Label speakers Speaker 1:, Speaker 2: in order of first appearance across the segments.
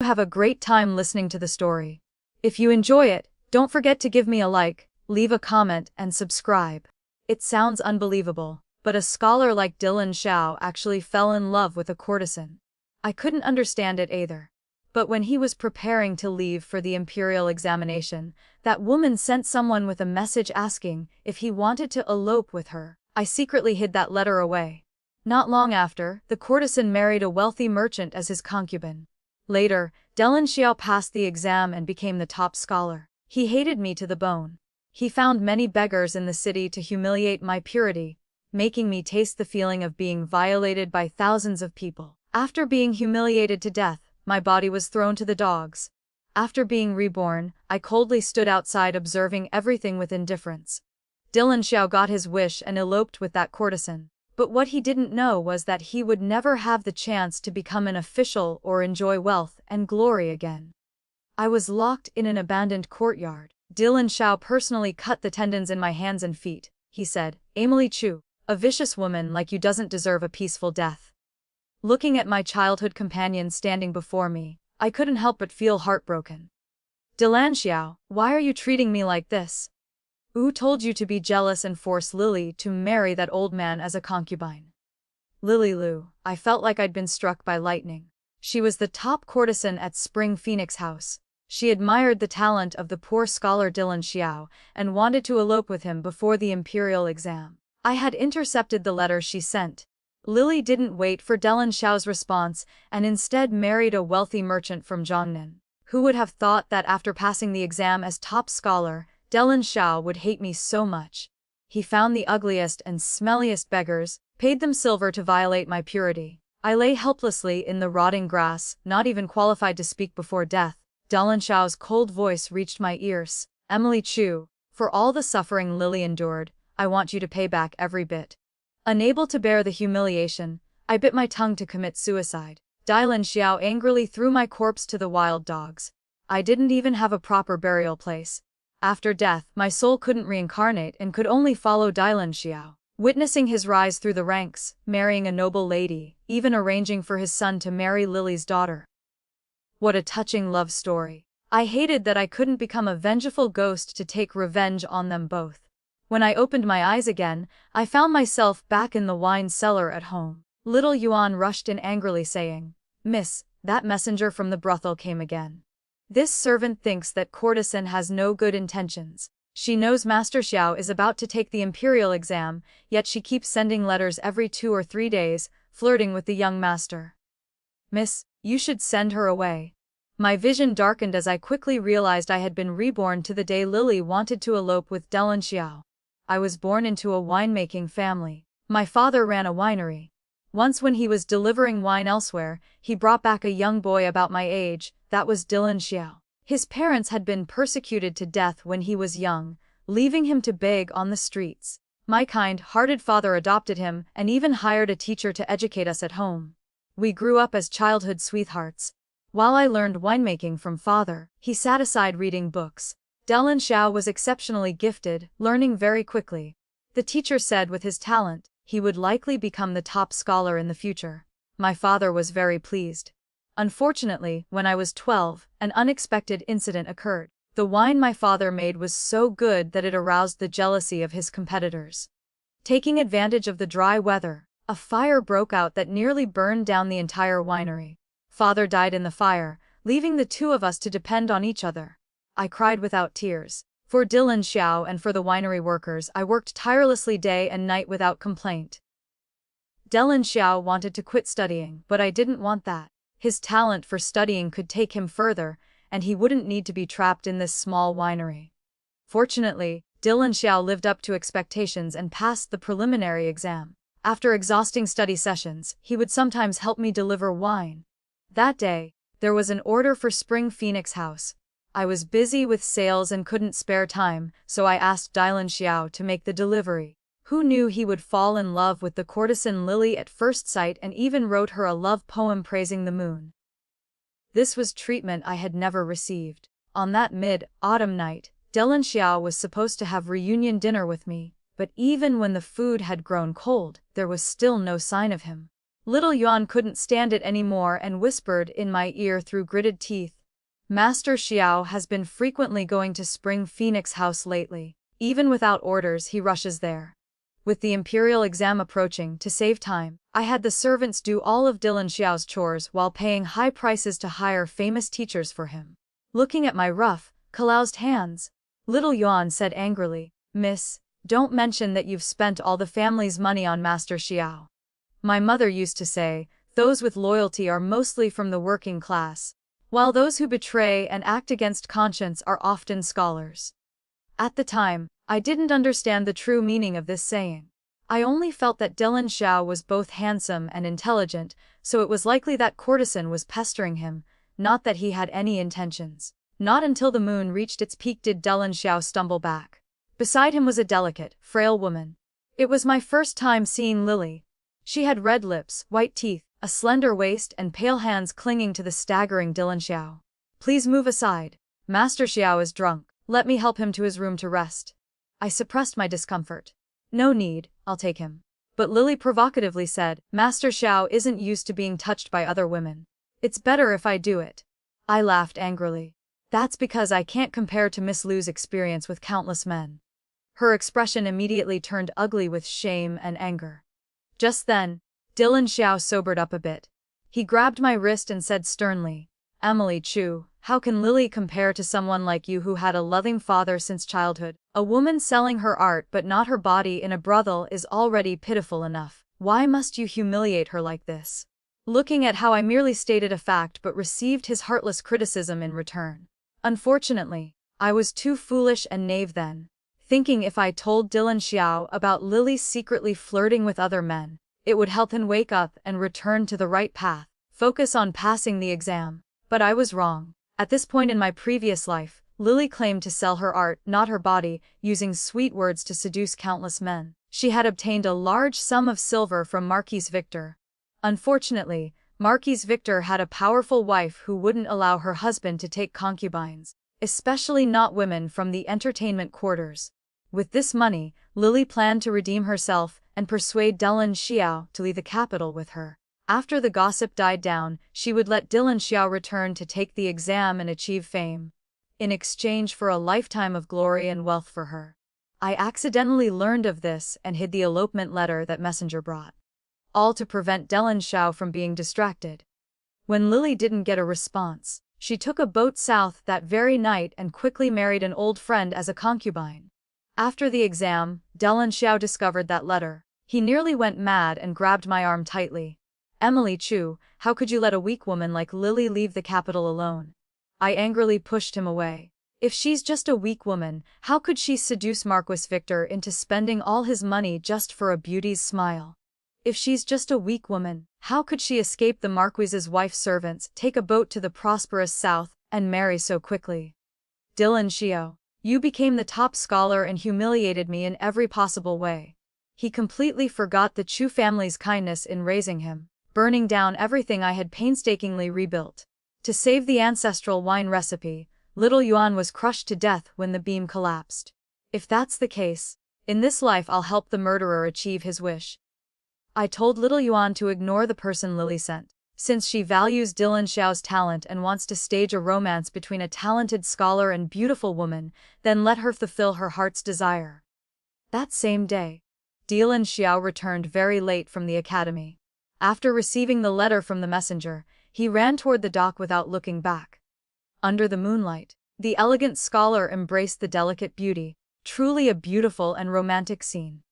Speaker 1: have a great time listening to the story. If you enjoy it, don't forget to give me a like, leave a comment, and subscribe. It sounds unbelievable, but a scholar like Dylan Xiao actually fell in love with a courtesan. I couldn't understand it either. But when he was preparing to leave for the imperial examination, that woman sent someone with a message asking if he wanted to elope with her. I secretly hid that letter away. Not long after, the courtesan married a wealthy merchant as his concubine. Later, Dylan Xiao passed the exam and became the top scholar. He hated me to the bone. He found many beggars in the city to humiliate my purity, making me taste the feeling of being violated by thousands of people. After being humiliated to death, my body was thrown to the dogs. After being reborn, I coldly stood outside observing everything with indifference. Dylan Xiao got his wish and eloped with that courtesan. But what he didn't know was that he would never have the chance to become an official or enjoy wealth and glory again. I was locked in an abandoned courtyard. Dylan Xiao personally cut the tendons in my hands and feet. He said, "Emily Chu, a vicious woman like you doesn't deserve a peaceful death." Looking at my childhood companion standing before me, I couldn't help but feel heartbroken. "Dylan Xiao, why are you treating me like this? Who told you to be jealous and force Lily to marry that old man as a concubine?" Lily Lu, I felt like I'd been struck by lightning. She was the top courtesan at Spring Phoenix House. She admired the talent of the poor scholar Dylan Xiao and wanted to elope with him before the imperial exam. I had intercepted the letter she sent. Lily didn't wait for Dylan Xiao's response and instead married a wealthy merchant from Zhongnan. Who would have thought that after passing the exam as top scholar, Dylan Xiao would hate me so much? He found the ugliest and smelliest beggars, paid them silver to violate my purity. I lay helplessly in the rotting grass, not even qualified to speak before death. Dylan Xiao's cold voice reached my ears. "Emily Chu, for all the suffering Lily endured, I want you to pay back every bit." Unable to bear the humiliation, I bit my tongue to commit suicide. Dylan Xiao angrily threw my corpse to the wild dogs. I didn't even have a proper burial place. After death, my soul couldn't reincarnate and could only follow Dylan Xiao. Witnessing his rise through the ranks, marrying a noble lady, even arranging for his son to marry Lily's daughter. What a touching love story. I hated that I couldn't become a vengeful ghost to take revenge on them both. When I opened my eyes again, I found myself back in the wine cellar at home. Little Yuan rushed in angrily saying, "Miss, that messenger from the brothel came again. This servant thinks that courtesan has no good intentions. She knows Master Xiao is about to take the imperial exam, yet she keeps sending letters every 2 or 3 days, flirting with the young master. Miss, you should send her away." My vision darkened as I quickly realized I had been reborn to the day Lily wanted to elope with Dylan Xiao. I was born into a winemaking family. My father ran a winery. Once when he was delivering wine elsewhere, he brought back a young boy about my age. That was Dylan Xiao. His parents had been persecuted to death when he was young, leaving him to beg on the streets. My kind-hearted father adopted him and even hired a teacher to educate us at home. We grew up as childhood sweethearts. While I learned winemaking from father, he sat aside reading books. Dylan Xiao was exceptionally gifted, learning very quickly. The teacher said with his talent, he would likely become the top scholar in the future. My father was very pleased. Unfortunately, when I was 12, an unexpected incident occurred. The wine my father made was so good that it aroused the jealousy of his competitors. Taking advantage of the dry weather, a fire broke out that nearly burned down the entire winery. Father died in the fire, leaving the two of us to depend on each other. I cried without tears. For Dylan Xiao and for the winery workers, I worked tirelessly day and night without complaint. Dylan Xiao wanted to quit studying, but I didn't want that. His talent for studying could take him further, and he wouldn't need to be trapped in this small winery. Fortunately, Dylan Xiao lived up to expectations and passed the preliminary exam. After exhausting study sessions, he would sometimes help me deliver wine. That day, there was an order for Spring Phoenix House. I was busy with sales and couldn't spare time, so I asked Dylan Xiao to make the delivery. Who knew he would fall in love with the courtesan Lily at first sight and even wrote her a love poem praising the moon. This was treatment I had never received. On that mid-autumn night, Dylan Xiao was supposed to have reunion dinner with me, but even when the food had grown cold, there was still no sign of him. Little Yuan couldn't stand it anymore and whispered in my ear through gritted teeth. Master Xiao has been frequently going to Spring Phoenix House lately. Even without orders, he rushes there. With the imperial exam approaching, to save time, I had the servants do all of Dylan Xiao's chores while paying high prices to hire famous teachers for him. Looking at my rough, calloused hands, Little Yuan said angrily, "Miss, don't mention that you've spent all the family's money on Master Xiao. My mother used to say, those with loyalty are mostly from the working class, while those who betray and act against conscience are often scholars." At the time, I didn't understand the true meaning of this saying. I only felt that Dylan Xiao was both handsome and intelligent, so it was likely that Courtesan was pestering him, not that he had any intentions. Not until the moon reached its peak did Dylan Xiao stumble back. Beside him was a delicate, frail woman. It was my first time seeing Lily. She had red lips, white teeth, a slender waist and pale hands clinging to the staggering Dylan Xiao. "Please move aside. Master Xiao is drunk. Let me help him to his room to rest." I suppressed my discomfort. "No need, I'll take him." But Lily provocatively said, "Master Xiao isn't used to being touched by other women. It's better if I do it." I laughed angrily. "That's because I can't compare to Miss Lu's experience with countless men." Her expression immediately turned ugly with shame and anger. Just then, Dylan Xiao sobered up a bit. He grabbed my wrist and said sternly, "Emily Chu, how can Lily compare to someone like you who had a loving father since childhood? A woman selling her art but not her body in a brothel is already pitiful enough. Why must you humiliate her like this?" Looking at how I merely stated a fact but received his heartless criticism in return. Unfortunately, I was too foolish and naive then, thinking if I told Dylan Xiao about Lily secretly flirting with other men, it would help him wake up and return to the right path, focus on passing the exam. But I was wrong. At this point in my previous life, Lily claimed to sell her art, not her body, using sweet words to seduce countless men. She had obtained a large sum of silver from Marquis Victor. Unfortunately, Marquis Victor had a powerful wife who wouldn't allow her husband to take concubines, especially not women from the entertainment quarters. With this money, Lily planned to redeem herself and persuade Dylan Xiao to leave the capital with her. After the gossip died down, she would let Dylan Xiao return to take the exam and achieve fame, in exchange for a lifetime of glory and wealth for her. I accidentally learned of this and hid the elopement letter that messenger brought, all to prevent Dylan Xiao from being distracted. When Lily didn't get a response, she took a boat south that very night and quickly married an old friend as a concubine. After the exam, Dylan Xiao discovered that letter. He nearly went mad and grabbed my arm tightly. "Emily Chu, how could you let a weak woman like Lily leave the capital alone?" I angrily pushed him away. If she's just a weak woman, how could she seduce Marquis Victor into spending all his money just for a beauty's smile? If she's just a weak woman, how could she escape the Marquis's wife's servants, take a boat to the prosperous south, and marry so quickly? Dylan Xiao, you became the top scholar and humiliated me in every possible way. He completely forgot the Chu family's kindness in raising him, burning down everything I had painstakingly rebuilt. To save the ancestral wine recipe, Little Yuan was crushed to death when the beam collapsed. If that's the case, in this life I'll help the murderer achieve his wish. I told Little Yuan to ignore the person Lily sent, since she values Dylan Xiao's talent and wants to stage a romance between a talented scholar and beautiful woman, then let her fulfill her heart's desire. That same day, Dylan Xiao returned very late from the academy. After receiving the letter from the messenger, he ran toward the dock without looking back. Under the moonlight, the elegant scholar embraced the delicate beauty, truly a beautiful and romantic scene.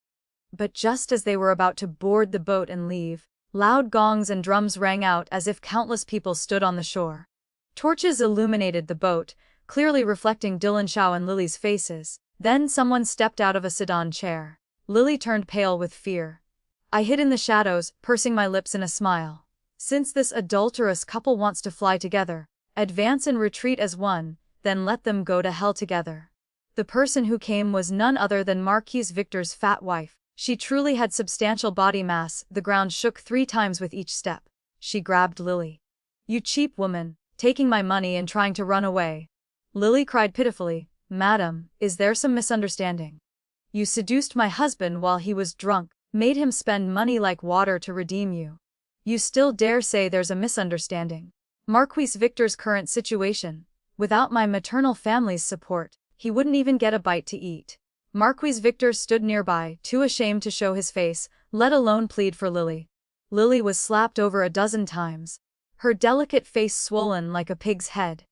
Speaker 1: But just as they were about to board the boat and leave, loud gongs and drums rang out as if countless people stood on the shore. Torches illuminated the boat, clearly reflecting Dylan Xiao and Lily's faces. Then someone stepped out of a sedan chair. Lily turned pale with fear. I hid in the shadows, pursing my lips in a smile. Since this adulterous couple wants to fly together, advance and retreat as one, then let them go to hell together. The person who came was none other than Marquis Victor's fat wife. She truly had substantial body mass. The ground shook 3 times with each step. She grabbed Lily. "You cheap woman, taking my money and trying to run away." Lily cried pitifully, "Madam, is there some misunderstanding? You seduced my husband while he was drunk, made him spend money like water to redeem you. You still dare say there's a misunderstanding? Marquis Victor's current situation. Without my maternal family's support, he wouldn't even get a bite to eat. Marquis Victor stood nearby, too ashamed to show his face, let alone plead for Lily. Lily was slapped over a dozen times, her delicate face swollen like a pig's head.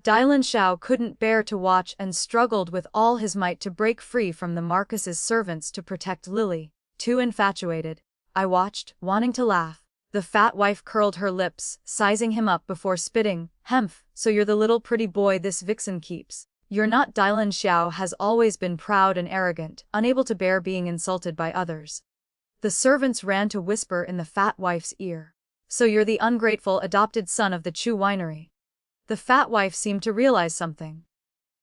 Speaker 1: Dylan Xiao couldn't bear to watch and struggled with all his might to break free from the Marquis's servants to protect Lily, too infatuated. I watched, wanting to laugh. The fat wife curled her lips, sizing him up before spitting. "Hemph, so you're the little pretty boy this vixen keeps. You're not." Dylan Xiao has always been proud and arrogant, unable to bear being insulted by others. The servants ran to whisper in the fat wife's ear. "So you're the ungrateful adopted son of the Chu winery." The fat wife seemed to realize something.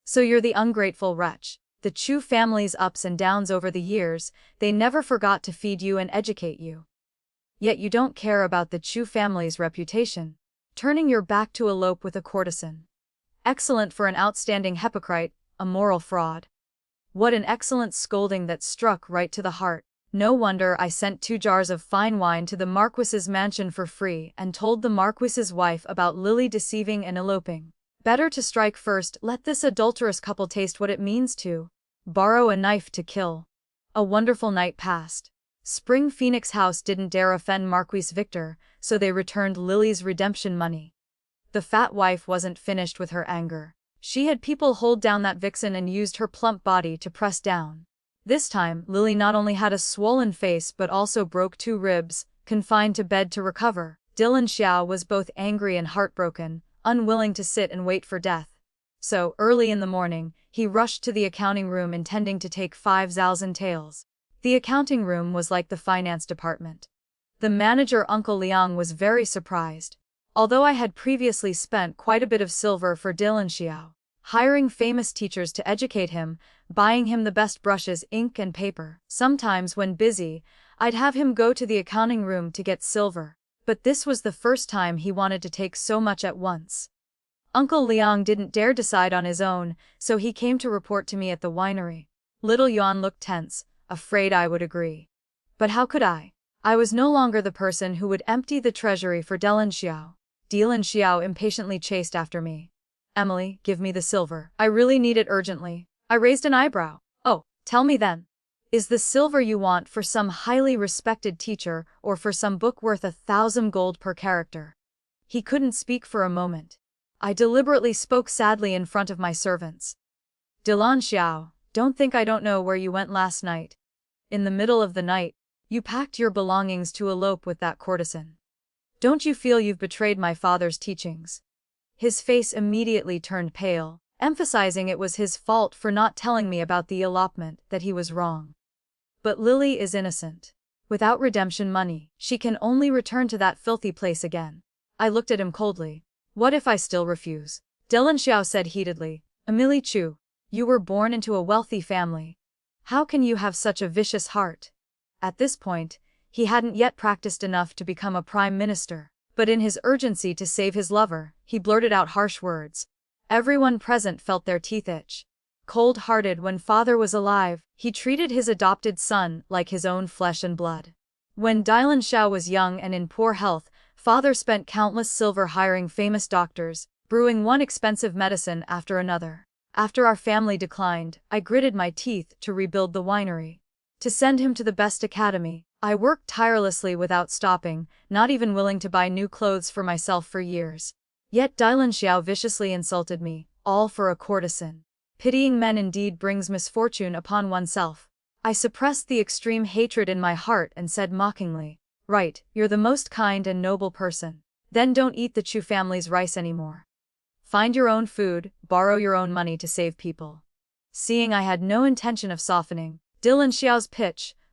Speaker 1: "So you're the ungrateful wretch. The Chu family's ups and downs over the years, they never forgot to feed you and educate you. Yet you don't care about the Chu family's reputation, turning your back to elope with a courtesan. Excellent for an outstanding hypocrite, a moral fraud." What an excellent scolding that struck right to the heart. No wonder I sent 2 jars of fine wine to the Marquis's mansion for free and told the Marquis's wife about Lily deceiving and eloping. Better to strike first, let this adulterous couple taste what it means to borrow a knife to kill. A wonderful night passed. Spring Phoenix House didn't dare offend Marquis Victor, so they returned Lily's redemption money. The fat wife wasn't finished with her anger. She had people hold down that vixen and used her plump body to press down. This time, Lily not only had a swollen face but also broke 2 ribs, confined to bed to recover. Dylan Xiao was both angry and heartbroken, unwilling to sit and wait for death. So, early in the morning, he rushed to the accounting room intending to take 5,000 taels. The accounting room was like the finance department. The manager Uncle Liang was very surprised. Although I had previously spent quite a bit of silver for Dylan Xiao, hiring famous teachers to educate him, buying him the best brushes, ink and paper. Sometimes when busy, I'd have him go to the accounting room to get silver. But this was the first time he wanted to take so much at once. Uncle Liang didn't dare decide on his own, so he came to report to me at the winery. Little Yuan looked tense, afraid I would agree. But how could I? I was no longer the person who would empty the treasury for Dylan Xiao. Dylan Xiao impatiently chased after me. "Emily, give me the silver. I really need it urgently." I raised an eyebrow. "Oh, tell me then. Is the silver you want for some highly respected teacher or for some book worth 1,000 gold per character?" He couldn't speak for a moment. I deliberately spoke sadly in front of my servants. "Dylan Xiao, don't think I don't know where you went last night. In the middle of the night, you packed your belongings to elope with that courtesan. Don't you feel you've betrayed my father's teachings?" His face immediately turned pale, emphasizing it was his fault for not telling me about the elopement, that he was wrong. "But Lily is innocent. Without redemption money, she can only return to that filthy place again." I looked at him coldly. "What if I still refuse?" Dylan Xiao said heatedly. "Emily Chu, you were born into a wealthy family. How can you have such a vicious heart?" At this point, he hadn't yet practiced enough to become a prime minister, but in his urgency to save his lover, he blurted out harsh words. Everyone present felt their teeth itch. Cold-hearted when father was alive, he treated his adopted son like his own flesh and blood. When Dylan Xiao was young and in poor health, father spent countless silver hiring famous doctors, brewing one expensive medicine after another. After our family declined, I gritted my teeth to rebuild the winery. To send him to the best academy, I worked tirelessly without stopping, not even willing to buy new clothes for myself for years. Yet Dylan Xiao viciously insulted me, all for a courtesan. Pitying men indeed brings misfortune upon oneself. I suppressed the extreme hatred in my heart and said mockingly, "Right, you're the most kind and noble person. Then don't eat the Chu family's rice anymore. Find your own food, borrow your own money to save people." Seeing I had no intention of softening, Dylan Xiao's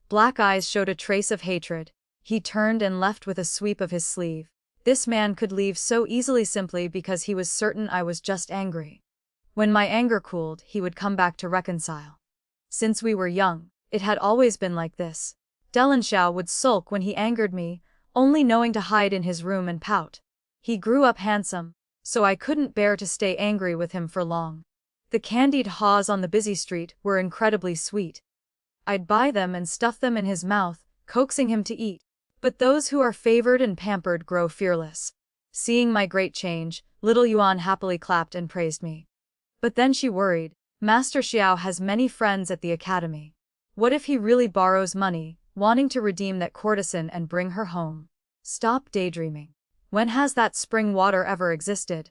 Speaker 1: black eyes showed a trace of hatred. He turned and left with a sweep of his sleeve. This man could leave so easily simply because he was certain I was just angry. When my anger cooled, he would come back to reconcile. Since we were young, it had always been like this. Dylan Xiao would sulk when he angered me, only knowing to hide in his room and pout. He grew up handsome, so I couldn't bear to stay angry with him for long. The candied haws on the busy street were incredibly sweet. I'd buy them and stuff them in his mouth, coaxing him to eat. But those who are favored and pampered grow fearless. Seeing my great change, little Yuan happily clapped and praised me. But then she worried. Master Xiao has many friends at the academy. What if he really borrows money, wanting to redeem that courtesan and bring her home? Stop daydreaming. When has that spring water ever existed?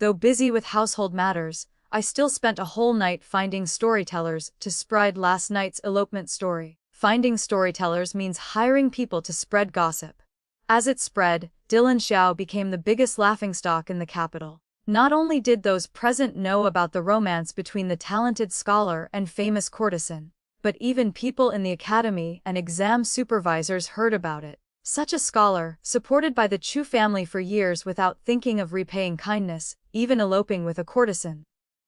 Speaker 1: Though busy with household matters, I still spent a whole night finding storytellers to spread last night's elopement story. Finding storytellers means hiring people to spread gossip. As it spread, Dylan Xiao became the biggest laughingstock in the capital. Not only did those present know about the romance between the talented scholar and famous courtesan, but even people in the academy and exam supervisors heard about it. Such a scholar, supported by the Chu family for years without thinking of repaying kindness, even eloping with a courtesan.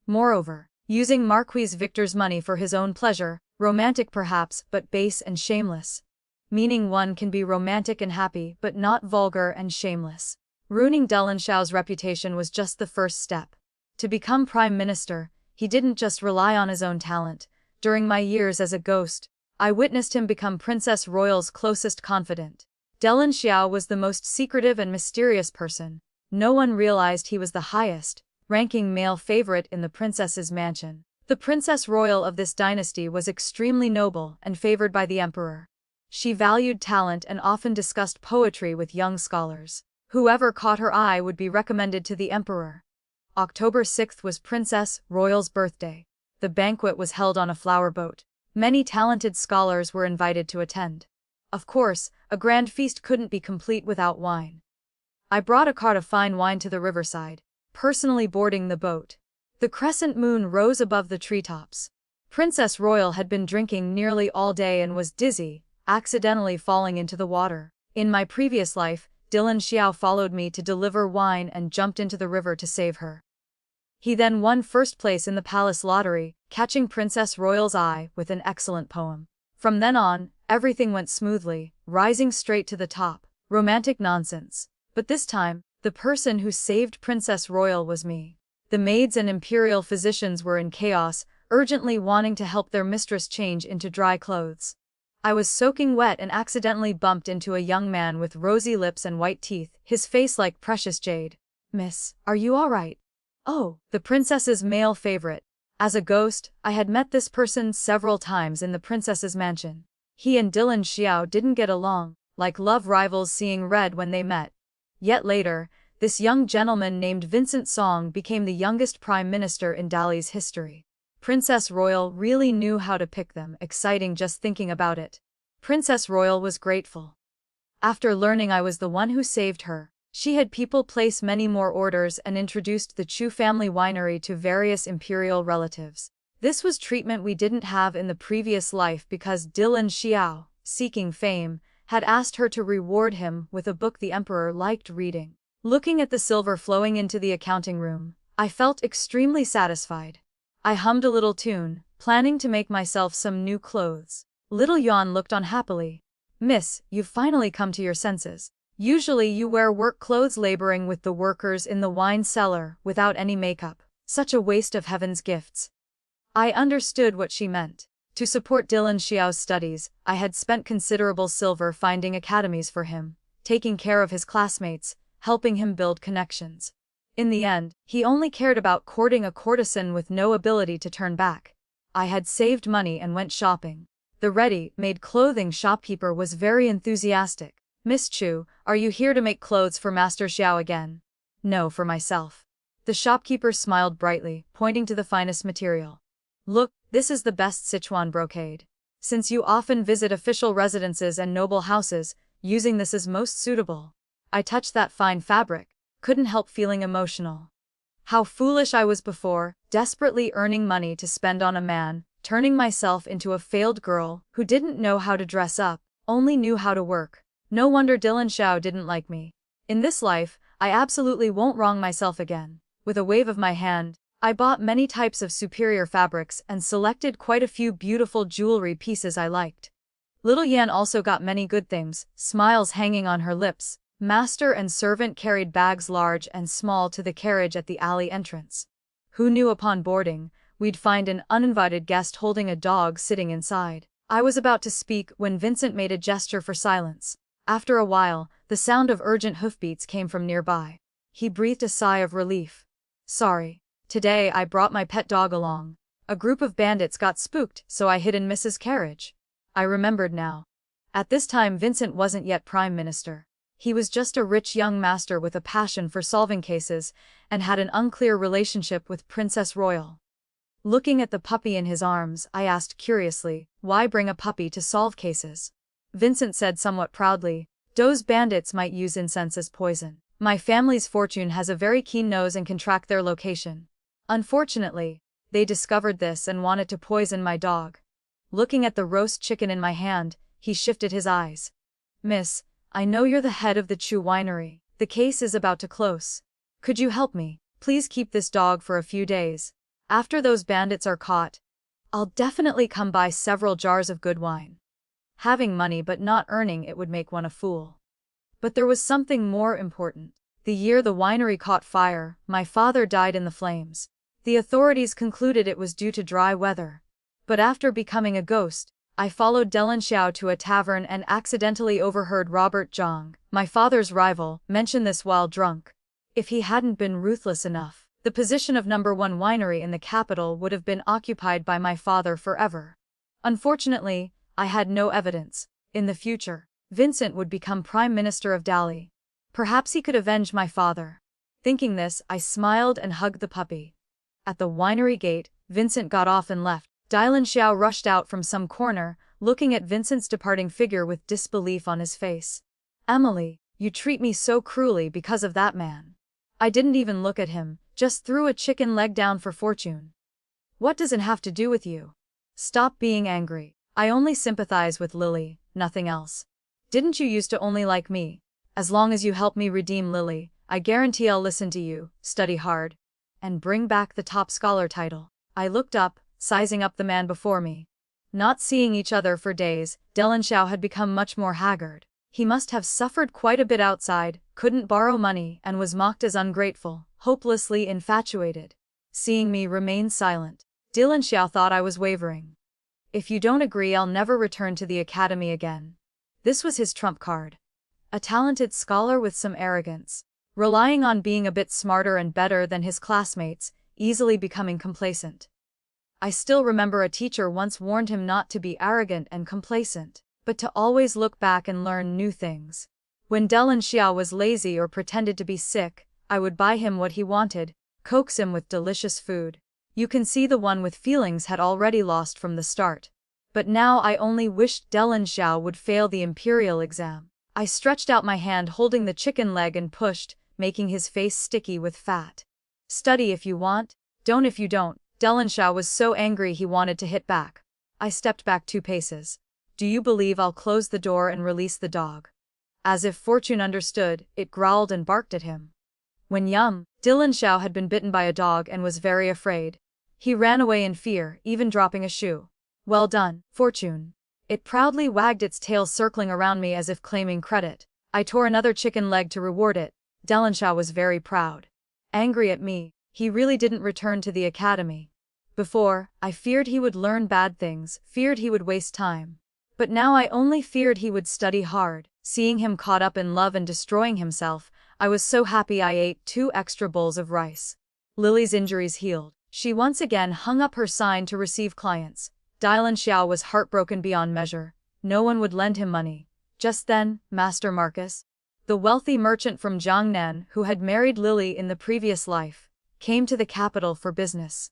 Speaker 1: Moreover, using Marquis Victor's money for his own pleasure, romantic perhaps, but base and shameless. Meaning one can be romantic and happy but not vulgar and shameless. Ruining Dylan Xiao's reputation was just the first step. To become prime minister, he didn't just rely on his own talent. During my years as a ghost, I witnessed him become Princess Royal's closest confidant. Dylan Xiao was the most secretive and mysterious person. No one realized he was the highest-ranking male favorite in the princess's mansion. The Princess Royal of this dynasty was extremely noble and favored by the emperor. She valued talent and often discussed poetry with young scholars. Whoever caught her eye would be recommended to the emperor. October 6th was Princess Royal's birthday. The banquet was held on a flower boat. Many talented scholars were invited to attend. Of course, a grand feast couldn't be complete without wine. I brought a cart of fine wine to the riverside, personally boarding the boat. The crescent moon rose above the treetops. Princess Royal had been drinking nearly all day and was dizzy, accidentally falling into the water. In my previous life, Dylan Xiao followed me to deliver wine and jumped into the river to save her. He then won first place in the palace lottery, catching Princess Royal's eye with an excellent poem. From then on, everything went smoothly, rising straight to the top. Romantic nonsense. But this time, the person who saved Princess Royal was me. The maids and imperial physicians were in chaos, urgently wanting to help their mistress change into dry clothes. I was soaking wet and accidentally bumped into a young man with rosy lips and white teeth, his face like precious jade. "Miss, are you all right?" "Oh," the princess's male favorite. As a ghost, I had met this person several times in the princess's mansion. He and Dylan Xiao didn't get along, like love rivals seeing red when they met. Yet later, this young gentleman named Vincent Song became the youngest prime minister in Dali's history. Princess Royal really knew how to pick them, exciting just thinking about it. Princess Royal was grateful. After learning I was the one who saved her, she had people place many more orders and introduced the Chu family winery to various imperial relatives. This was treatment we didn't have in the previous life because Dylan Xiao, seeking fame, had asked her to reward him with a book the emperor liked reading. Looking at the silver flowing into the accounting room, I felt extremely satisfied. I hummed a little tune, planning to make myself some new clothes. Little Yuan looked on happily. "Miss, you've finally come to your senses. Usually you wear work clothes laboring with the workers in the wine cellar without any makeup. Such a waste of heaven's gifts." I understood what she meant. To support Dylan Xiao's studies, I had spent considerable silver finding academies for him, taking care of his classmates, helping him build connections. In the end, he only cared about courting a courtesan with no ability to turn back. I had saved money and went shopping. The ready-made clothing shopkeeper was very enthusiastic. "Miss Chu, are you here to make clothes for Master Xiao again?" "No, for myself." The shopkeeper smiled brightly, pointing to the finest material. "Look, this is the best Sichuan brocade. Since you often visit official residences and noble houses, using this is most suitable." I touched that fine fabric, couldn't help feeling emotional. How foolish I was before, desperately earning money to spend on a man, turning myself into a failed girl who didn't know how to dress up, only knew how to work. No wonder Dylan Xiao didn't like me. In this life, I absolutely won't wrong myself again. With a wave of my hand, I bought many types of superior fabrics and selected quite a few beautiful jewelry pieces I liked. Little Yan also got many good things, smiles hanging on her lips. Master and servant carried bags large and small to the carriage at the alley entrance. Who knew upon boarding, we'd find an uninvited guest holding a dog sitting inside. I was about to speak when Vincent made a gesture for silence. After a while, the sound of urgent hoofbeats came from nearby. He breathed a sigh of relief. Sorry. Today I brought my pet dog along. A group of bandits got spooked, so I hid in Mrs. Carriage. I remembered now. At this time Vincent wasn't yet Prime Minister. He was just a rich young master with a passion for solving cases, and had an unclear relationship with Princess Royal. Looking at the puppy in his arms, I asked curiously, why bring a puppy to solve cases? Vincent said somewhat proudly, those bandits might use incense as poison. My family's fortune has a very keen nose and can track their location. Unfortunately, they discovered this and wanted to poison my dog. Looking at the roast chicken in my hand, he shifted his eyes. Miss, I know you're the head of the Chu Winery. The case is about to close. Could you help me? Please keep this dog for a few days. After those bandits are caught, I'll definitely come buy several jars of good wine. Having money but not earning it would make one a fool. But there was something more important. The year the winery caught fire, my father died in the flames. The authorities concluded it was due to dry weather. But after becoming a ghost, I followed Dellen Xiao to a tavern and accidentally overheard Robert Zhang, my father's rival, mention this while drunk. If he hadn't been ruthless enough, the position of #1 winery in the capital would have been occupied by my father forever. Unfortunately, I had no evidence. In the future, Vincent would become Prime Minister of Dali. Perhaps he could avenge my father. Thinking this, I smiled and hugged the puppy. At the winery gate, Vincent got off and left. Dellen Xiao rushed out from some corner, looking at Vincent's departing figure with disbelief on his face. Emily, you treat me so cruelly because of that man. I didn't even look at him, just threw a chicken leg down for fortune. What does it have to do with you? Stop being angry. I only sympathize with Lily, nothing else. Didn't you used to only like me? As long as you help me redeem Lily, I guarantee I'll listen to you, study hard, and bring back the top scholar title. I looked up, sizing up the man before me. Not seeing each other for days, Dellen Xiao had become much more haggard. He must have suffered quite a bit outside, couldn't borrow money, and was mocked as ungrateful, hopelessly infatuated. Seeing me remain silent, Dellen Xiao thought I was wavering. If you don't agree, I'll never return to the academy again. This was his trump card. A talented scholar with some arrogance, relying on being a bit smarter and better than his classmates, easily becoming complacent. I still remember a teacher once warned him not to be arrogant and complacent, but to always look back and learn new things. When Dellen Xiao was lazy or pretended to be sick, I would buy him what he wanted, coax him with delicious food. You can see the one with feelings had already lost from the start. But now I only wished Dellen Xiao would fail the imperial exam. I stretched out my hand holding the chicken leg and pushed, making his face sticky with fat. Study if you want, don't if you don't. Dellen Xiao was so angry he wanted to hit back. I stepped back 2 paces. Do you believe I'll close the door and release the dog? As if fortune understood, it growled and barked at him. When young, Dellen Xiao had been bitten by a dog and was very afraid. He ran away in fear, even dropping a shoe. Well done, Fortune. It proudly wagged its tail circling around me as if claiming credit. I tore another chicken leg to reward it. Dellen Xiao was very proud. Angry at me, he really didn't return to the academy. Before, I feared he would learn bad things, feared he would waste time. But now I only feared he would study hard. Seeing him caught up in love and destroying himself, I was so happy I ate 2 extra bowls of rice. Lily's injuries healed. She once again hung up her sign to receive clients. Dellen Xiao was heartbroken beyond measure. No one would lend him money. Just then, Master Marcus, the wealthy merchant from Jiangnan who had married Lily in the previous life, came to the capital for business.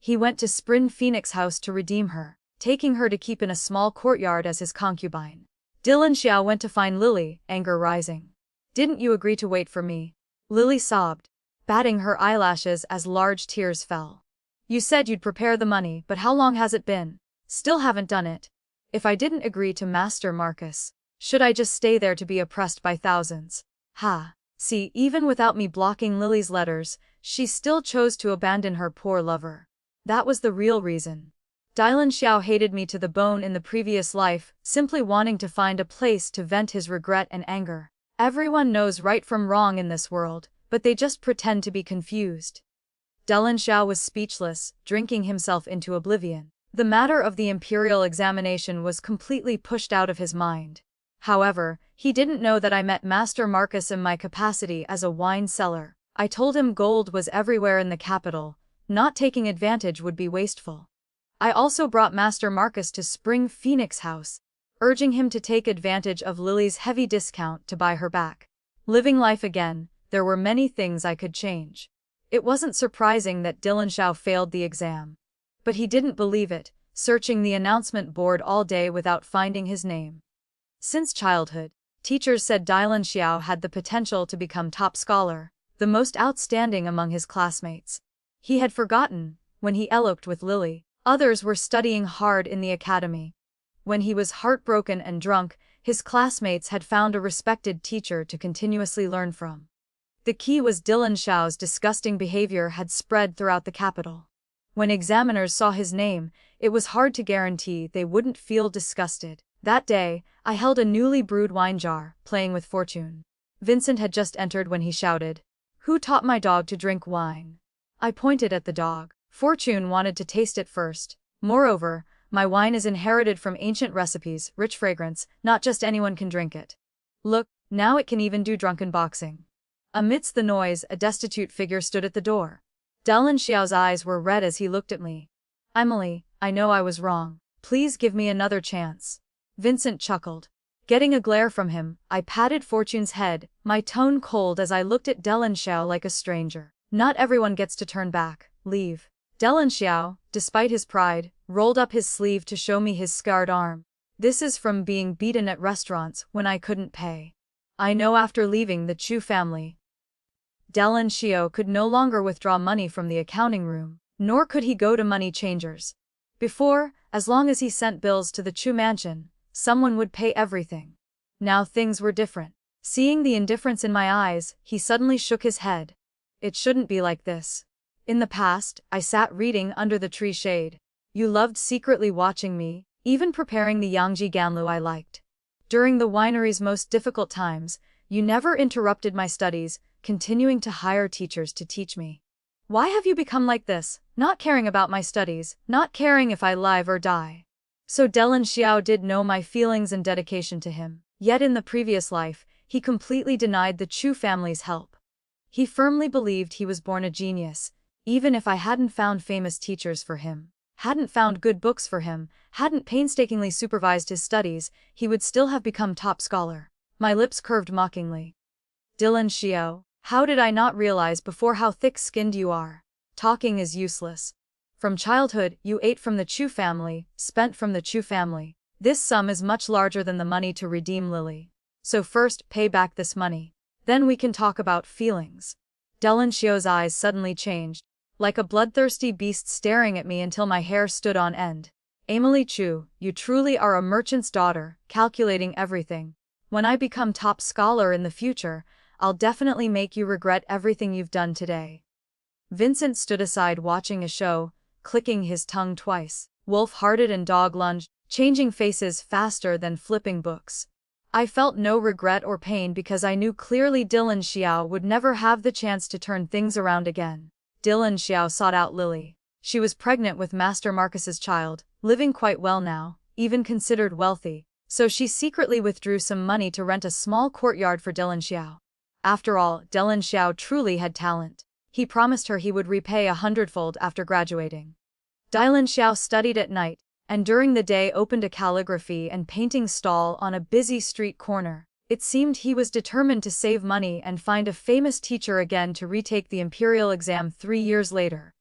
Speaker 1: He went to Spring Phoenix House to redeem her, taking her to keep in a small courtyard as his concubine. Dellen Xiao went to find Lily, anger rising. Didn't you agree to wait for me? Lily sobbed, batting her eyelashes as large tears fell. You said you'd prepare the money, but how long has it been? Still haven't done it. If I didn't agree to Master Marcus, should I just stay there to be oppressed by thousands? Ha! See, even without me blocking Lily's letters, she still chose to abandon her poor lover. That was the real reason. Dellen Xiao hated me to the bone in the previous life, simply wanting to find a place to vent his regret and anger. Everyone knows right from wrong in this world, but they just pretend to be confused. Dellen Xiao was speechless, drinking himself into oblivion. The matter of the imperial examination was completely pushed out of his mind. However, he didn't know that I met Master Marcus in my capacity as a wine seller. I told him gold was everywhere in the capital, not taking advantage would be wasteful. I also brought Master Marcus to Spring Phoenix House, urging him to take advantage of Lily's heavy discount to buy her back. Living life again, there were many things I could change. It wasn't surprising that Dylan Xiao failed the exam. But he didn't believe it, searching the announcement board all day without finding his name. Since childhood, teachers said Dylan Xiao had the potential to become top scholar, the most outstanding among his classmates. He had forgotten, when he eloped with Lily, others were studying hard in the academy. When he was heartbroken and drunk, his classmates had found a respected teacher to continuously learn from. The key was Dylan Xiao's disgusting behavior had spread throughout the capital. When examiners saw his name, it was hard to guarantee they wouldn't feel disgusted. That day, I held a newly brewed wine jar, playing with fortune. Vincent had just entered when he shouted, "Who taught my dog to drink wine?" I pointed at the dog. Fortune wanted to taste it first. Moreover, my wine is inherited from ancient recipes, rich fragrance, not just anyone can drink it. Look, now it can even do drunken boxing. Amidst the noise, a destitute figure stood at the door. Dylan Xiao's eyes were red as he looked at me. "Emily, I know I was wrong. Please give me another chance." Vincent chuckled. Getting a glare from him, I patted Fortune's head, my tone cold as I looked at Dylan Xiao like a stranger. Not everyone gets to turn back, leave. Dylan Xiao, despite his pride, rolled up his sleeve to show me his scarred arm. "This is from being beaten at restaurants when I couldn't pay. I know after leaving the Chu family." Dylan Xiao could no longer withdraw money from the accounting room, nor could he go to money changers. Before, as long as he sent bills to the Chu mansion, someone would pay everything. Now things were different. Seeing the indifference in my eyes, he suddenly shook his head. "It shouldn't be like this. In the past, I sat reading under the tree shade. You loved secretly watching me, even preparing the Yangji Ganlu I liked. During the winery's most difficult times, you never interrupted my studies, continuing to hire teachers to teach me. Why have you become like this, not caring about my studies, not caring if I live or die?" So Dylan Xiao did know my feelings and dedication to him. Yet in the previous life, he completely denied the Chu family's help. He firmly believed he was born a genius, even if I hadn't found famous teachers for him, hadn't found good books for him, hadn't painstakingly supervised his studies, he would still have become top scholar. My lips curved mockingly. "Dylan Xiao, how did I not realize before how thick-skinned you are? Talking is useless. From childhood, you ate from the Chu family, spent from the Chu family. This sum is much larger than the money to redeem Lily. So first, pay back this money. Then we can talk about feelings." Dylan Xiao's eyes suddenly changed, like a bloodthirsty beast staring at me until my hair stood on end. "Emily Chu, you truly are a merchant's daughter, calculating everything. When I become top scholar in the future, I'll definitely make you regret everything you've done today." Vincent stood aside watching a show, clicking his tongue twice. Wolf-hearted and dog lunged, changing faces faster than flipping books. I felt no regret or pain because I knew clearly Dylan Xiao would never have the chance to turn things around again. Dylan Xiao sought out Lily. She was pregnant with Master Marcus's child, living quite well now, even considered wealthy, so she secretly withdrew some money to rent a small courtyard for Dylan Xiao. After all, Dylan Xiao truly had talent. He promised her he would repay 100-fold after graduating. Dylan Xiao studied at night, and during the day opened a calligraphy and painting stall on a busy street corner. It seemed he was determined to save money and find a famous teacher again to retake the imperial exam 3 years later.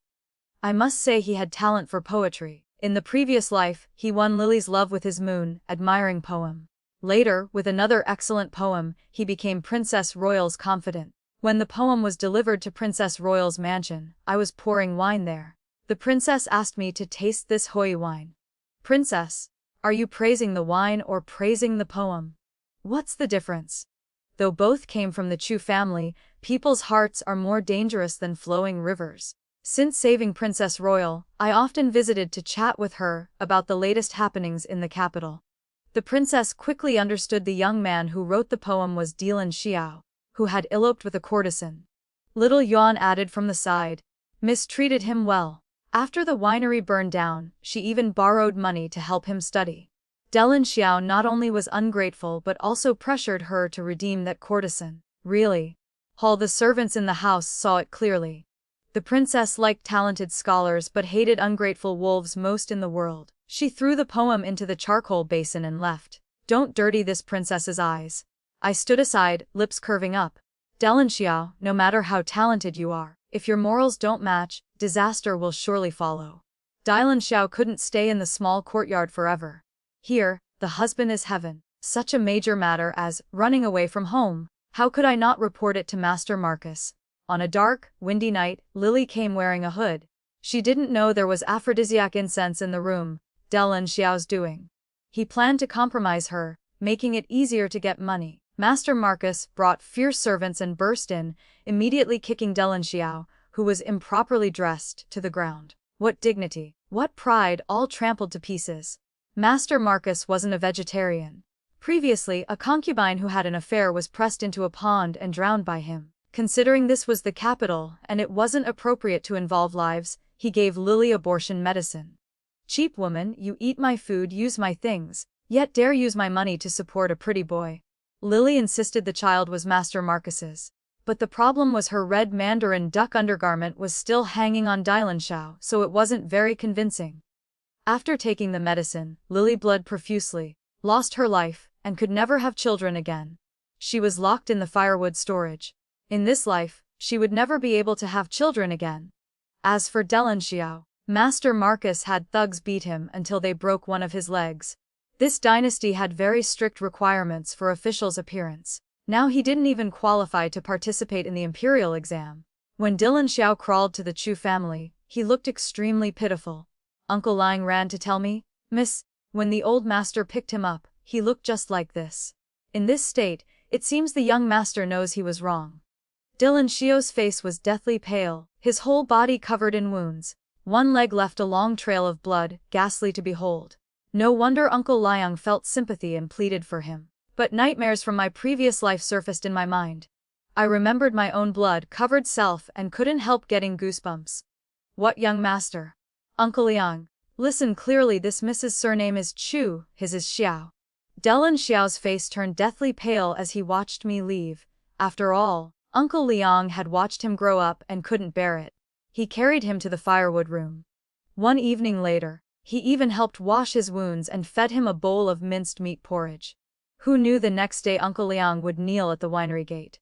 Speaker 1: I must say he had talent for poetry. In the previous life, he won Lily's love with his moon, admiring poem. Later, with another excellent poem, he became Princess Royal's confidant. When the poem was delivered to Princess Royal's mansion, I was pouring wine there. The princess asked me to taste this Hoi wine. "Princess, are you praising the wine or praising the poem? What's the difference?" Though both came from the Chu family, people's hearts are more dangerous than flowing rivers. Since saving Princess Royal, I often visited to chat with her about the latest happenings in the capital. The princess quickly understood the young man who wrote the poem was Dylan Xiao, who had eloped with a courtesan. Little Yuan added from the side, "Mistreated him well. After the winery burned down, she even borrowed money to help him study." Dellen Xiao not only was ungrateful but also pressured her to redeem that courtesan. Really? All the servants in the house saw it clearly. The princess liked talented scholars but hated ungrateful wolves most in the world. She threw the poem into the charcoal basin and left. Don't dirty this princess's eyes. I stood aside, lips curving up. Dellen Xiao, no matter how talented you are, if your morals don't match, disaster will surely follow. Dellen Xiao couldn't stay in the small courtyard forever. Here, the husband is heaven. Such a major matter as running away from home. How could I not report it to Master Marcus? On a dark, windy night, Lily came wearing a hood. She didn't know there was aphrodisiac incense in the room, Dellen Xiao's doing. He planned to compromise her, making it easier to get money. Master Marcus brought fierce servants and burst in, immediately kicking Dellen Xiao, who was improperly dressed, to the ground. What dignity, what pride, all trampled to pieces. Master Marcus wasn't a vegetarian. Previously, a concubine who had an affair was pressed into a pond and drowned by him. Considering this was the capital and it wasn't appropriate to involve lives, he gave Lily abortion medicine. Cheap woman, you eat my food, use my things, yet dare use my money to support a pretty boy. Lily insisted the child was Master Marcus's. But the problem was her red mandarin duck undergarment was still hanging on Dellen Xiao, so it wasn't very convincing. After taking the medicine, Lily bled profusely, lost her life, and could never have children again. She was locked in the firewood storage. In this life, she would never be able to have children again. As for Dellen Xiao, Master Marcus had thugs beat him until they broke one of his legs. This dynasty had very strict requirements for officials' appearance. Now he didn't even qualify to participate in the imperial exam. When Dellen Xiao crawled to the Chu family, he looked extremely pitiful. Uncle Liang ran to tell me, Miss, when the old master picked him up, he looked just like this. In this state, it seems the young master knows he was wrong. Dellen Xiao's face was deathly pale, his whole body covered in wounds. One leg left a long trail of blood, ghastly to behold. No wonder Uncle Liang felt sympathy and pleaded for him. But nightmares from my previous life surfaced in my mind. I remembered my own blood-covered self and couldn't help getting goosebumps. What young master? Uncle Liang, listen clearly, this Mrs. surname is Chu, his is Xiao. Dellen Xiao's face turned deathly pale as he watched me leave. After all, Uncle Liang had watched him grow up and couldn't bear it. He carried him to the firewood room. One evening later, he even helped wash his wounds and fed him a bowl of minced meat porridge. Who knew the next day Uncle Liang would kneel at the winery gate?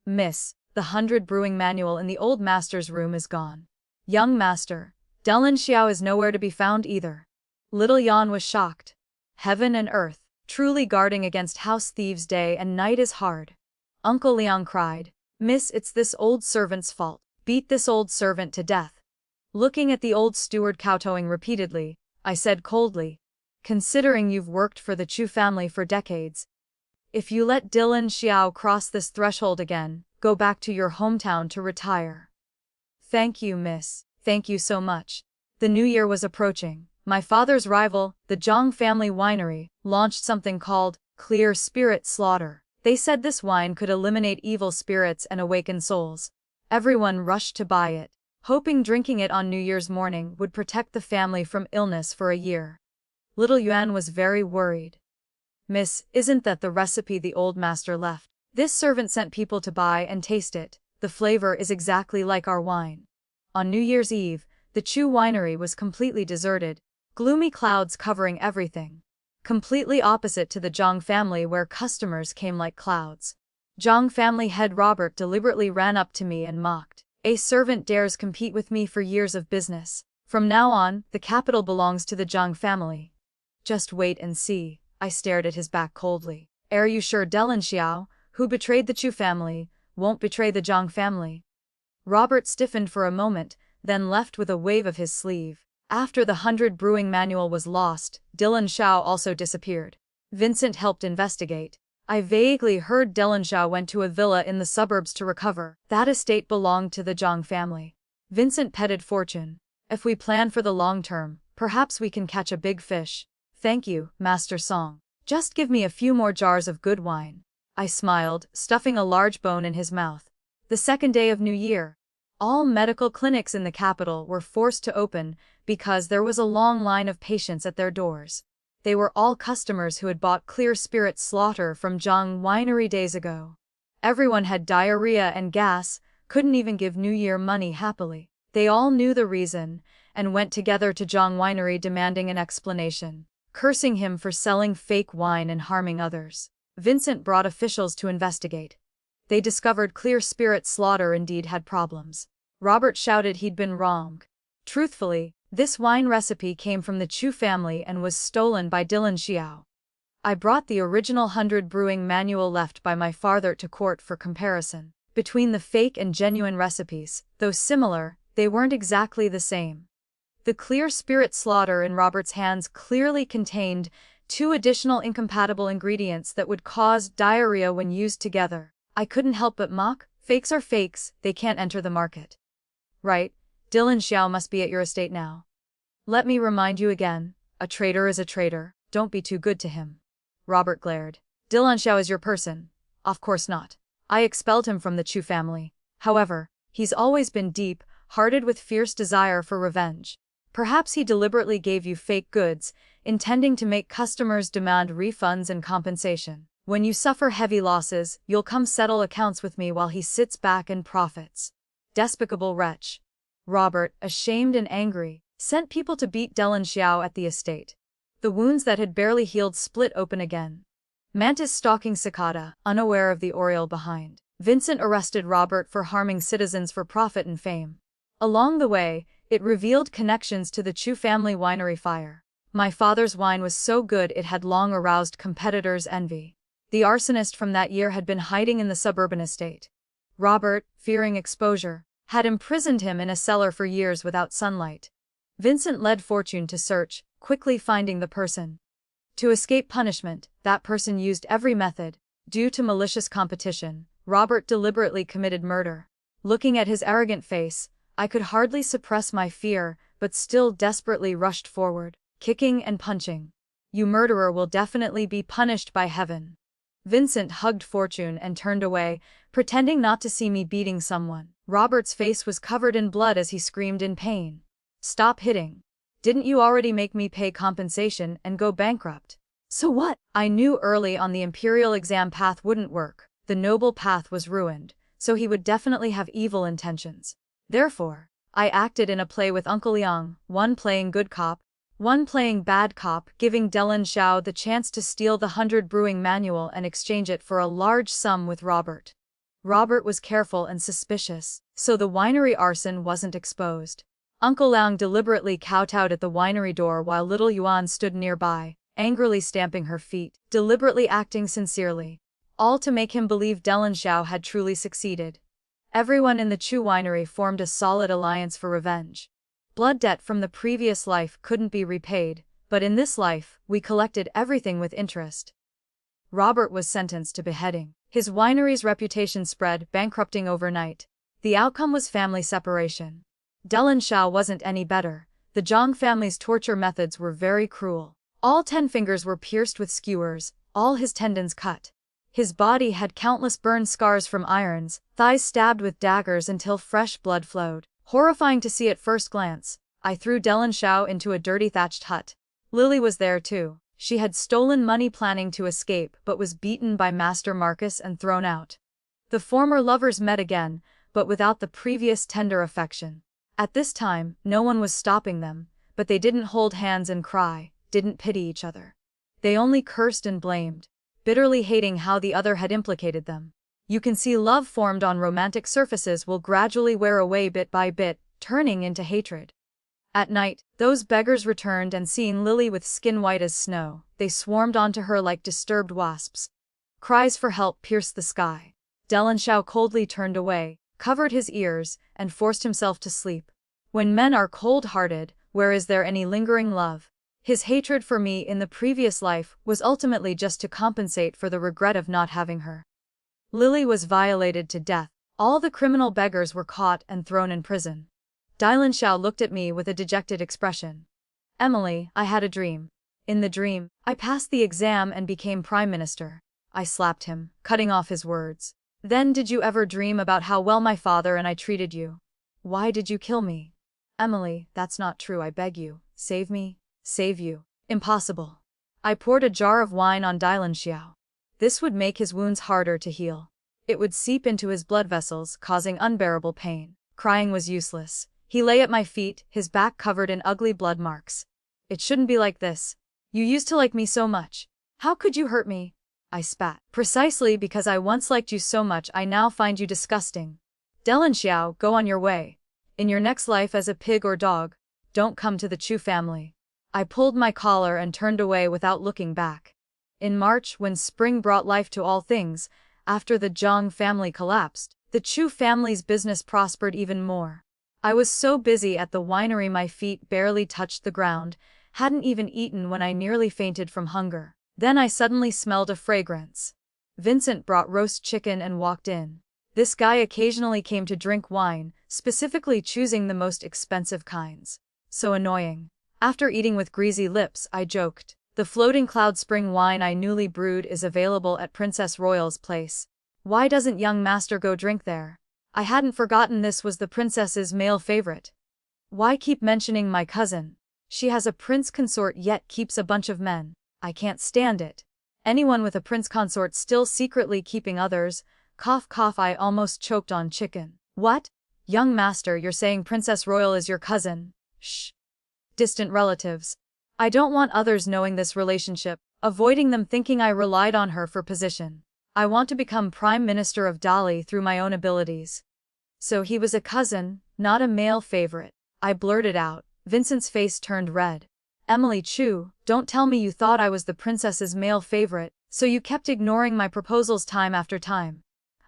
Speaker 1: Miss, the 100 brewing manual in the old master's room is gone. Young master, Dellen Xiao is nowhere to be found either. Little Yan was shocked. Heaven and earth, truly guarding against house thieves day and night is hard. Uncle Liang cried, Miss, it's this old servant's fault. Beat this old servant to death. Looking at the old steward kowtowing repeatedly, I said coldly, considering you've worked for the Chu family for decades, if you let Dellen Xiao cross this threshold again, go back to your hometown to retire. Thank you, miss. Thank you so much. The new year was approaching. My father's rival, the Zhang family winery, launched something called Clear Spirit Slaughter. They said this wine could eliminate evil spirits and awaken souls. Everyone rushed to buy it, hoping drinking it on New Year's morning would protect the family from illness for a year. Little Yuan was very worried. Miss, isn't that the recipe the old master left? This servant sent people to buy and taste it. The flavor is exactly like our wine. On New Year's Eve, the Chu winery was completely deserted, gloomy clouds covering everything. Completely opposite to the Zhang family where customers came like clouds. Zhang family head Robert deliberately ran up to me and mocked. A servant dares compete with me for years of business. From now on, the capital belongs to the Zhang family. Just wait and see, I stared at his back coldly. Are you sure Dellen Xiao, who betrayed the Chu family, won't betray the Zhang family? Robert stiffened for a moment, then left with a wave of his sleeve. After the 100 brewing manual was lost, Dellen Xiao also disappeared. Vincent helped investigate. I vaguely heard Dellen Xiao went to a villa in the suburbs to recover. That estate belonged to the Zhang family. Vincent petted Fortune. If we plan for the long term, perhaps we can catch a big fish. Thank you, Master Song. Just give me a few more jars of good wine. I smiled, stuffing a large bone in his mouth. The second day of New Year. All medical clinics in the capital were forced to open because there was a long line of patients at their doors. They were all customers who had bought Clear Spirit Slaughter from Zhang Winery days ago. Everyone had diarrhea and gas, couldn't even give New Year money happily. They all knew the reason, and went together to Zhang Winery demanding an explanation, cursing him for selling fake wine and harming others. Vincent brought officials to investigate. They discovered Clear Spirit Slaughter indeed had problems. Robert shouted he'd been wrong. Truthfully, this wine recipe came from the Chu family and was stolen by Dylan Xiao. I brought the original 100 brewing manual left by my father to court for comparison. Between the fake and genuine recipes, though similar, they weren't exactly the same. The Clear Spirit Slaughter in Robert's hands clearly contained 2 additional incompatible ingredients that would cause diarrhea when used together. I couldn't help but mock. Fakes are fakes, they can't enter the market. Right, Dylan Xiao must be at your estate now. Let me remind you again, a traitor is a traitor, don't be too good to him. Robert glared. Dylan Xiao is your person. Of course not. I expelled him from the Chu family. However, he's always been deep-hearted with fierce desire for revenge. Perhaps he deliberately gave you fake goods, intending to make customers demand refunds and compensation. When you suffer heavy losses, you'll come settle accounts with me while he sits back and profits. Despicable wretch. Robert, ashamed and angry, sent people to beat Dylan Xiao at the estate. The wounds that had barely healed split open again. Mantis stalking cicada, unaware of the oriole behind. Vincent arrested Robert for harming citizens for profit and fame. Along the way, it revealed connections to the Chu family winery fire. My father's wine was so good it had long aroused competitors' envy. The arsonist from that year had been hiding in the suburban estate. Robert, fearing exposure, had imprisoned him in a cellar for years without sunlight. Vincent led Fortune to search, quickly finding the person. To escape punishment, that person used every method. Due to malicious competition, Robert deliberately committed murder. Looking at his arrogant face, I could hardly suppress my fear, but still desperately rushed forward, kicking and punching. You murderer will definitely be punished by heaven. Vincent hugged Fortune and turned away, pretending not to see me beating someone. Robert's face was covered in blood as he screamed in pain. Stop hitting. Didn't you already make me pay compensation and go bankrupt? So what? I knew early on the imperial exam path wouldn't work. The noble path was ruined, so he would definitely have evil intentions. Therefore, I acted in a play with Uncle Yang, one playing good cop, one playing bad cop, giving Dylan Xiao the chance to steal the 100 brewing manual and exchange it for a large sum with Robert. Robert was careful and suspicious, so the winery arson wasn't exposed. Uncle Liang deliberately kowtowed at the winery door while little Yuan stood nearby, angrily stamping her feet, deliberately acting sincerely. All to make him believe Dylan Xiao had truly succeeded. Everyone in the Chu winery formed a solid alliance for revenge. Blood debt from the previous life couldn't be repaid, but in this life, we collected everything with interest. Robert was sentenced to beheading. His winery's reputation spread, bankrupting overnight. The outcome was family separation. Dylan Xiao wasn't any better. The Zhang family's torture methods were very cruel. All 10 fingers were pierced with skewers, all his tendons cut. His body had countless burn scars from irons, thighs stabbed with daggers until fresh blood flowed. Horrifying to see at first glance, I threw Dylan Xiao into a dirty thatched hut. Lily was there too. She had stolen money planning to escape but was beaten by Master Marcus and thrown out. The former lovers met again, but without the previous tender affection. At this time, no one was stopping them, but they didn't hold hands and cry, didn't pity each other. They only cursed and blamed, bitterly hating how the other had implicated them. You can see love formed on romantic surfaces will gradually wear away bit by bit, turning into hatred. At night, those beggars returned and seeing Lily with skin white as snow, they swarmed onto her like disturbed wasps. Cries for help pierced the sky. Dylan Xiao coldly turned away, covered his ears, and forced himself to sleep. When men are cold-hearted, where is there any lingering love? His hatred for me in the previous life was ultimately just to compensate for the regret of not having her. Lily was violated to death. All the criminal beggars were caught and thrown in prison. Dylan Xiao looked at me with a dejected expression. Emily, I had a dream. In the dream, I passed the exam and became Prime Minister. I slapped him, cutting off his words. Then did you ever dream about how well my father and I treated you? Why did you kill me? Emily, that's not true, I beg you. Save me. Save you. Impossible. I poured a jar of wine on Xiao. This would make his wounds harder to heal. It would seep into his blood vessels, causing unbearable pain. Crying was useless. He lay at my feet, his back covered in ugly blood marks. It shouldn't be like this. You used to like me so much. How could you hurt me? I spat. Precisely because I once liked you so much, I now find you disgusting. Xiao, go on your way. In your next life as a pig or dog, don't come to the Chu family. I pulled my collar and turned away without looking back. In March, when spring brought life to all things, after the Zhang family collapsed, the Chu family's business prospered even more. I was so busy at the winery my feet barely touched the ground, hadn't even eaten when I nearly fainted from hunger. Then I suddenly smelled a fragrance. Vincent brought roast chicken and walked in. This guy occasionally came to drink wine, specifically choosing the most expensive kinds. So annoying. After eating with greasy lips, I joked. The floating cloud spring wine I newly brewed is available at Princess Royal's place. Why doesn't young master go drink there? I hadn't forgotten this was the princess's male favorite. Why keep mentioning my cousin? She has a prince consort yet keeps a bunch of men. I can't stand it. Anyone with a prince consort still secretly keeping others. Cough cough, I almost choked on chicken. What? Young master, you're saying Princess Royal is your cousin? Shh. Distant relatives. I don't want others knowing this relationship, avoiding them thinking I relied on her for position. I want to become Prime Minister of Dali through my own abilities. So he was a cousin, not a male favorite. I blurted out. Vincent's face turned red. Emily Chu, don't tell me you thought I was the princess's male favorite, so you kept ignoring my proposals time after time.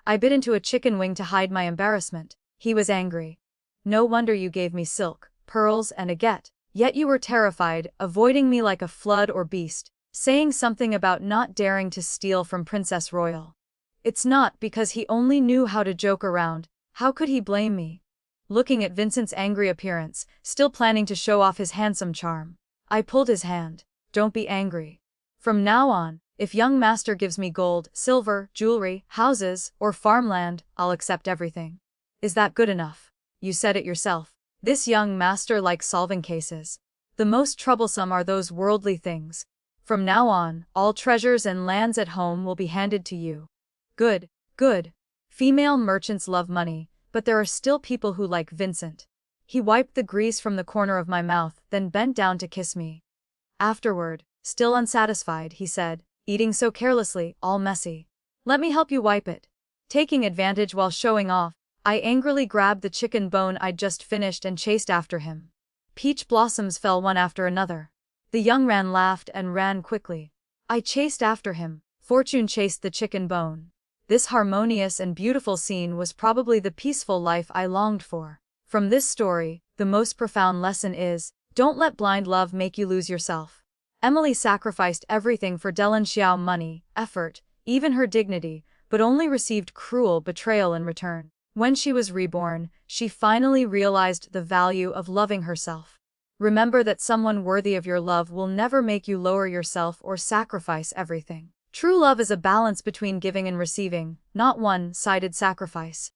Speaker 1: I bit into a chicken wing to hide my embarrassment. He was angry. No wonder you gave me silk, pearls and agate. Yet you were terrified, avoiding me like a flood or beast, saying something about not daring to steal from Princess Royal. It's not because he only knew how to joke around. How could he blame me? Looking at Vincent's angry appearance, still planning to show off his handsome charm, I pulled his hand. Don't be angry. From now on, if young master gives me gold, silver, jewelry, houses, or farmland, I'll accept everything. Is that good enough? You said it yourself. This young master likes solving cases. The most troublesome are those worldly things. From now on, all treasures and lands at home will be handed to you. Good, good. Female merchants love money, but there are still people who like Vincent. He wiped the grease from the corner of my mouth, then bent down to kiss me. Afterward, still unsatisfied, he said, eating so carelessly, all messy. Let me help you wipe it. Taking advantage while showing off, I angrily grabbed the chicken bone I'd just finished and chased after him. Peach blossoms fell one after another. The young man laughed and ran quickly. I chased after him. Fortune chased the chicken bone. This harmonious and beautiful scene was probably the peaceful life I longed for. From this story, the most profound lesson is, don't let blind love make you lose yourself. Emily sacrificed everything for Xiao: money, effort, even her dignity, but only received cruel betrayal in return. When she was reborn, she finally realized the value of loving herself. Remember that someone worthy of your love will never make you lower yourself or sacrifice everything. True love is a balance between giving and receiving, not one-sided sacrifice.